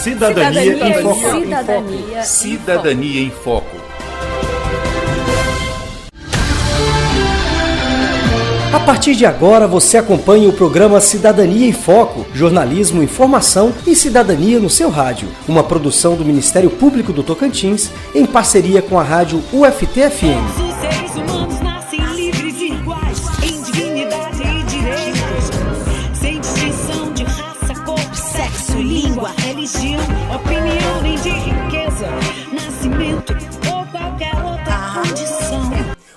Cidadania em Foco. Cidadania em Foco. A partir de agora você acompanha o programa Cidadania em Foco, jornalismo, informação e cidadania no seu rádio. Uma produção do Ministério Público do Tocantins em parceria com a rádio UFT-FM. Os seres humanos nascem livres e iguais em dignidade e direitos, sem distinção de raça, cor, sexo, língua, religião, opinião nem de riqueza, nascimento ou qualquer outra condição.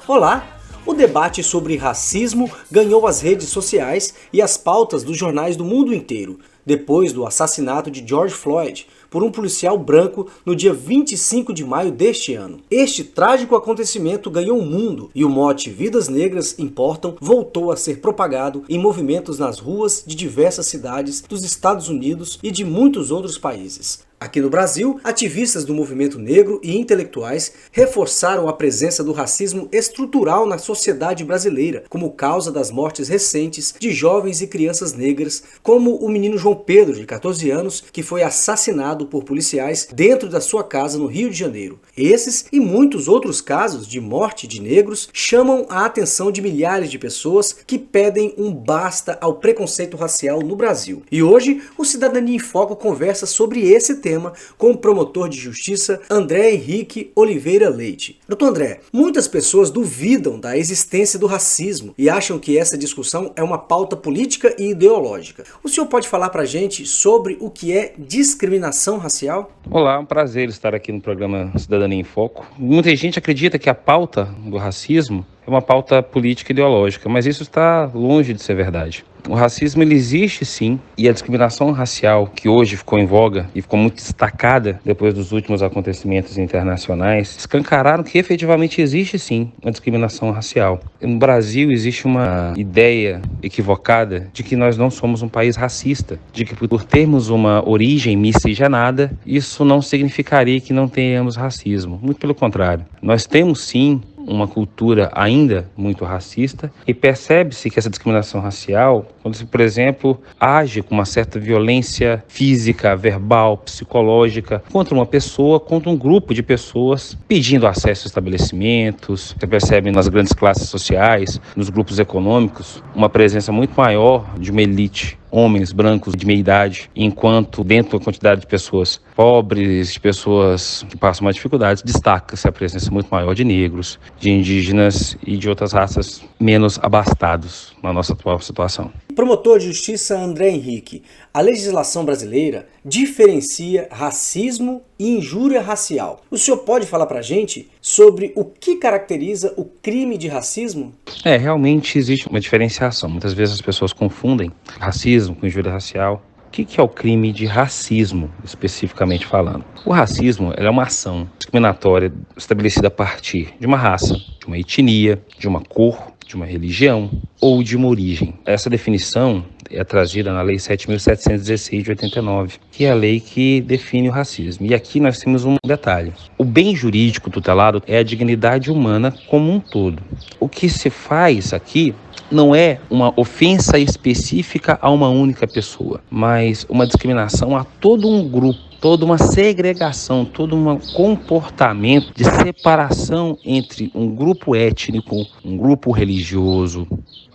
Olá! O debate sobre racismo ganhou as redes sociais e as pautas dos jornais do mundo inteiro, depois do assassinato de George Floyd por um policial branco no dia 25 de maio deste ano. Este trágico acontecimento ganhou o mundo e o mote Vidas Negras Importam voltou a ser propagado em movimentos nas ruas de diversas cidades dos Estados Unidos e de muitos outros países. Aqui no Brasil, ativistas do movimento negro e intelectuais reforçaram a presença do racismo estrutural na sociedade brasileira, como causa das mortes recentes de jovens e crianças negras, como o menino João Pedro, de 14 anos, que foi assassinado por policiais dentro da sua casa no Rio de Janeiro. Esses e muitos outros casos de morte de negros chamam a atenção de milhares de pessoas que pedem um basta ao preconceito racial no Brasil. E hoje, o Cidadania em Foco conversa sobre esse tema com o promotor de justiça André Henrique Oliveira Leite. Doutor André, muitas pessoas duvidam da existência do racismo e acham que essa discussão é uma pauta política e ideológica. O senhor pode falar pra gente sobre o que é discriminação racial? Olá, é um prazer estar aqui no programa Cidadania em Foco. Muita gente acredita que a pauta do racismo é uma pauta política e ideológica, mas isso está longe de ser verdade. O racismo ele existe sim, e a discriminação racial que hoje ficou em voga e ficou muito destacada depois dos últimos acontecimentos internacionais, escancararam que efetivamente existe sim uma discriminação racial. No Brasil existe uma ideia equivocada de que nós não somos um país racista, de que por termos uma origem miscigenada, isso não significaria que não tenhamos racismo. Muito pelo contrário, nós temos sim uma cultura ainda muito racista e percebe-se que essa discriminação racial, quando se, por exemplo, age com uma certa violência física, verbal, psicológica contra uma pessoa, contra um grupo de pessoas pedindo acesso a estabelecimentos. Você percebe nas grandes classes sociais, nos grupos econômicos, uma presença muito maior de uma elite, homens brancos de meia idade, enquanto dentro da quantidade de pessoas pobres, de pessoas que passam mais dificuldades, destaca-se a presença muito maior de negros, de indígenas e de outras raças menos abastados na nossa atual situação. Promotor de Justiça André Henrique, a legislação brasileira diferencia racismo e injúria racial. O senhor pode falar pra gente sobre o que caracteriza o crime de racismo? Realmente existe uma diferenciação. Muitas vezes as pessoas confundem racismo com injúria racial. O que é o crime de racismo, especificamente falando? O racismo é uma ação discriminatória estabelecida a partir de uma raça, de uma etnia, de uma cor, de uma religião ou de uma origem. Essa definição é trazida na Lei 7.716 de 89, que é a lei que define o racismo. E aqui nós temos um detalhe. O bem jurídico tutelado é a dignidade humana como um todo. O que se faz aqui não é uma ofensa específica a uma única pessoa, mas uma discriminação a todo um grupo, toda uma segregação, todo um comportamento de separação entre um grupo étnico, um grupo religioso,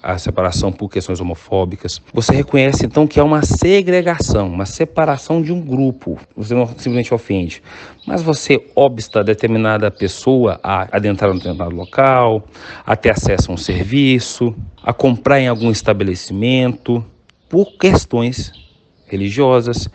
a separação por questões homofóbicas. Você reconhece então que é uma segregação, uma separação de um grupo. Você não simplesmente ofende, mas você obsta determinada pessoa a adentrar em um determinado local, a ter acesso a um serviço, a comprar em algum estabelecimento, por questões religiosas,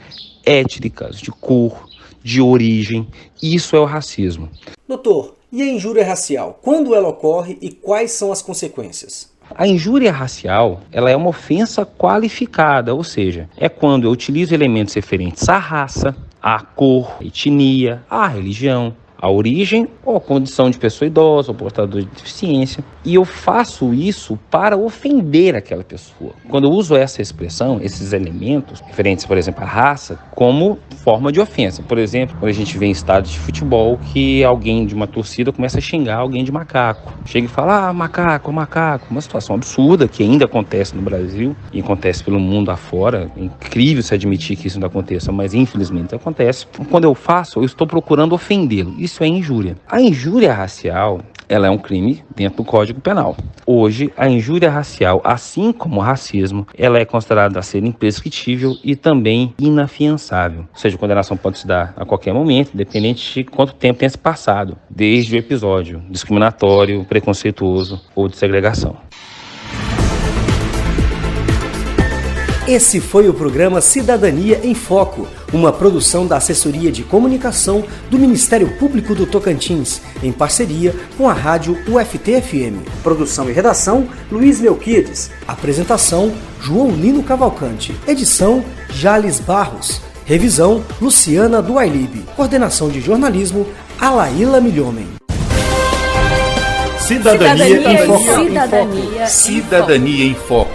étnicas, de cor, de origem. Isso é o racismo. Doutor, e a injúria racial? Quando ela ocorre e quais são as consequências? A injúria racial, ela é uma ofensa qualificada, ou seja, é quando eu utilizo elementos referentes à raça, à cor, à etnia, à religião, a origem ou a condição de pessoa idosa ou portador de deficiência. E eu faço isso para ofender aquela pessoa. Quando eu uso essa expressão, esses elementos referentes, por exemplo, à raça, como forma de ofensa. Por exemplo, quando a gente vê em estádios de futebol que alguém de uma torcida começa a xingar alguém de macaco. Chega e fala, macaco, macaco. Uma situação absurda que ainda acontece no Brasil e acontece pelo mundo afora. É incrível se admitir que isso não aconteça, mas infelizmente acontece. Quando eu faço, eu estou procurando ofendê-lo. Isso é injúria. A injúria racial, ela é um crime dentro do Código Penal. Hoje, a injúria racial, assim como o racismo, ela é considerada a ser imprescritível e também inafiançável. Ou seja, a condenação pode se dar a qualquer momento, independente de quanto tempo tenha se passado, desde o episódio discriminatório, preconceituoso ou de segregação. Esse foi o programa Cidadania em Foco, uma produção da Assessoria de Comunicação do Ministério Público do Tocantins, em parceria com a rádio UFT-FM. Produção e redação, Luiz Melquiades. Apresentação, João Lino Cavalcante. Edição, Jales Barros. Revisão, Luciana Duailib. Coordenação de jornalismo, Alaíla Milhomem. Cidadania em Foco. Cidadania em Foco.